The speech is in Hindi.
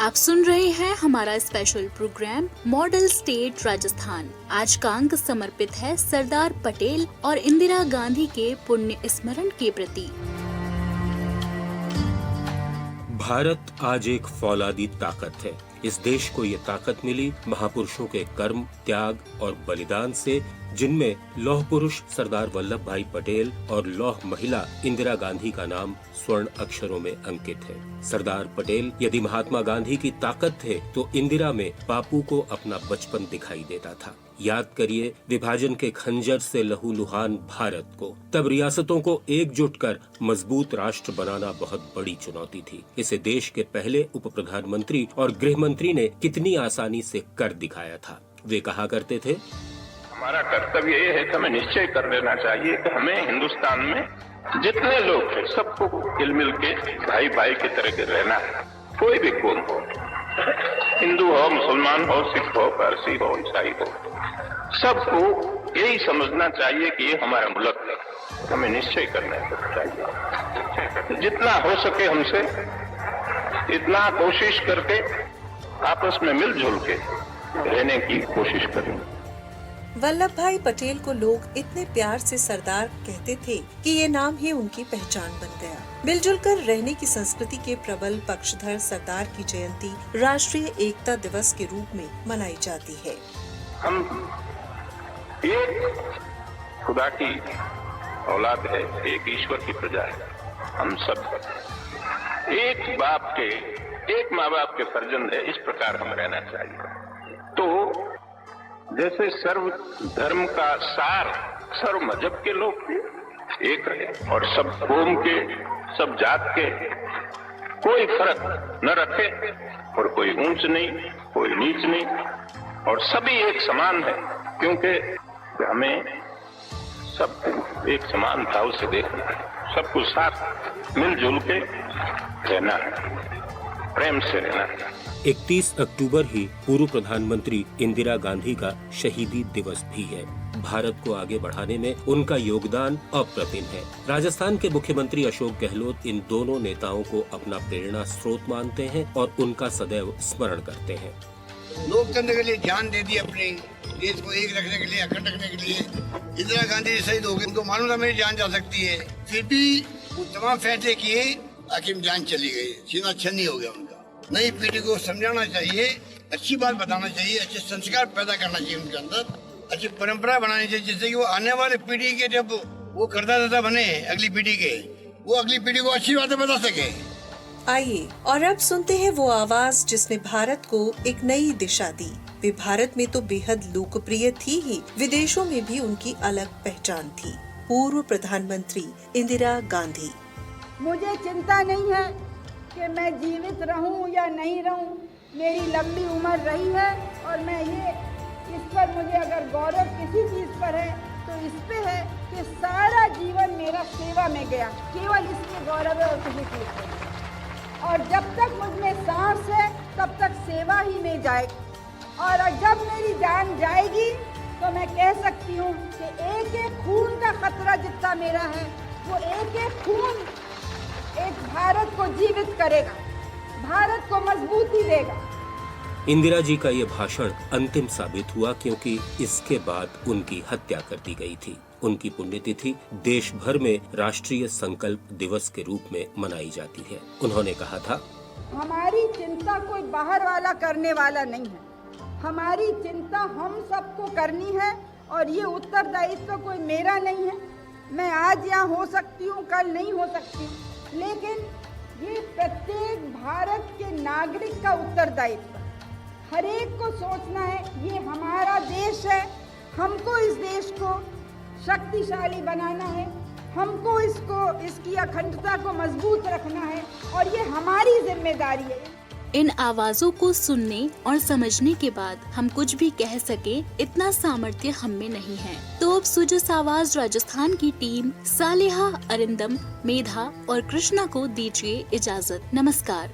आप सुन रहे हैं हमारा special programme model state Rajasthan. आज का अंक समर्पित है सरदार पटेल और इंदिरा गांधी के पुण्य स्मरण के प्रति। भारत आज एक फौलादी ताकत है। इस देश को ये ताकत मिली महापुरुषों के कर्म, त्याग और बलिदान से, जिनमें लौह पुरुष सरदार वल्लभ भाई पटेल और लौह महिला इंदिरा गांधी का नाम स्वर्ण अक्षरों में अंकित है। सरदार पटेल यदि महात्मा गांधी की ताकत थे तो इंदिरा में बापू को अपना बचपन दिखाई देता था। याद करिए, विभाजन के खंजर से लहूलुहान भारत को, तब रियासतों को एकजुट कर मजबूत राष्ट्र बनाना बहुत बड़ी चुनौती थी। इसे देश के पहले उप प्रधानमंत्री और गृह मंत्री ने कितनी आसानी से कर दिखाया था। वे कहा करते थे, हमारा कर्तव्य ये है कि हमें निश्चय कर लेना चाहिए कि हमें हिंदुस्तान में जितने लोग हैं सबको हिल मिल के भाई भाई की तरह के रहना है। कोई भी कौम हो, हिंदू हो, मुसलमान हो, सिख हो, पारसी हो, ईसाई हो, सबको यही समझना चाहिए कि ये हमारा मुल्क है। हमें निश्चय करना चाहिए, जितना हो सके हमसे इतना कोशिश करके आपस में मिलजुल के रहने की कोशिश करें। वल्लभ भाई पटेल को लोग इतने प्यार से सरदार कहते थे कि ये नाम ही उनकी पहचान बन गया। मिलजुल कर रहने की संस्कृति के प्रबल पक्षधर सरदार की जयंती राष्ट्रीय एकता दिवस के रूप में मनाई जाती है। हम एक खुदा की औलाद है, एक ईश्वर की प्रजा है। हम सब एक बाप के, एक माँ बाप के फर्जंद है। इस प्रकार हम रहना चाहिए। तो जैसे सर्व धर्म का सार, सर्व मजहब के लोग एक रहे और सब कौम के, सब जात के कोई फर्क न रखे और कोई ऊंच नहीं, कोई नीच नहीं और सभी एक समान है, क्योंकि हमें सब एक समान भाव से देखना है, सबको साथ मिलजुल के रहना है, प्रेम से रहना है। 31 अक्टूबर ही पूर्व प्रधानमंत्री इंदिरा गांधी का शहीदी दिवस भी है। भारत को आगे बढ़ाने में उनका योगदान अप्रतिम है। राजस्थान के मुख्यमंत्री अशोक गहलोत इन दोनों नेताओं को अपना प्रेरणा स्रोत मानते हैं और उनका सदैव स्मरण करते हैं। लोकतंत्र के लिए जान दे दी, अपने देश को एक रखने के लिए, अखंड रखने के लिए। इंदिरा गांधी शहीद हो गए, उनको मालूम था मेरी जान जा सकती है, फिर भी वो तमाम फैसले किए, आखिर जान चली गई, सीना छन्नी हो गया उनका। नई पीढ़ी को समझाना चाहिए, अच्छी बात बताना चाहिए, अच्छे संस्कार पैदा करना चाहिए उनके अंदर, अच्छी परंपरा बनानी चाहिए, जिससे कि वो आने वाले पीढ़ी के, जब वो करदाता बने अगली पीढ़ी के, वो अगली पीढ़ी को अच्छी बातें बता सके। आइए और अब सुनते हैं वो आवाज जिसने भारत को एक नई दिशा दी। वे भारत में तो बेहद लोकप्रिय थी ही, विदेशों में भी उनकी अलग पहचान थी। पूर्व प्रधानमंत्री इंदिरा गांधी। मुझे चिंता नहीं है कि मैं जीवित रहूं या नहीं रहूं, मेरी लंबी उम्र रही है और मैं ये, इस पर मुझे अगर गौरव किसी चीज़ पर है तो इस पे है कि सारा जीवन मेरा सेवा में गया, केवल इसके गौरव है और किसी चीज़ पर। और जब तक मुझ में सांस है तब तक सेवा ही में जाएगी, और जब मेरी जान जाएगी तो मैं कह सकती हूँ कि एक एक खून का खतरा जितना मेरा है, वो एक एक खून एक भारत को जीवित करेगा, भारत को मजबूती देगा। इंदिरा जी का ये भाषण अंतिम साबित हुआ, क्योंकि इसके बाद उनकी हत्या कर दी गई थी। उनकी पुण्यतिथि देश भर में राष्ट्रीय संकल्प दिवस के रूप में मनाई जाती है। उन्होंने कहा था, हमारी चिंता कोई बाहर वाला करने वाला नहीं है, हमारी चिंता हम सबको करनी है और ये उत्तरदायित्व कोई मेरा नहीं है। मैं आज यहाँ हो सकती हूँ, कल नहीं हो सकती, लेकिन ये प्रत्येक भारत के नागरिक का उत्तरदायित्व। हर एक को सोचना है ये हमारा देश है, हमको इस देश को शक्तिशाली बनाना है, हमको इसकी अखंडता को मजबूत रखना है और ये हमारी जिम्मेदारी है। इन आवाजों को सुनने और समझने के बाद हम कुछ भी कह सके इतना सामर्थ्य हम में नहीं है। तो अब सुजस आवाज राजस्थान की टीम सालेहा, अरिंदम, मेधा और कृष्णा को दीजिए इजाजत। नमस्कार।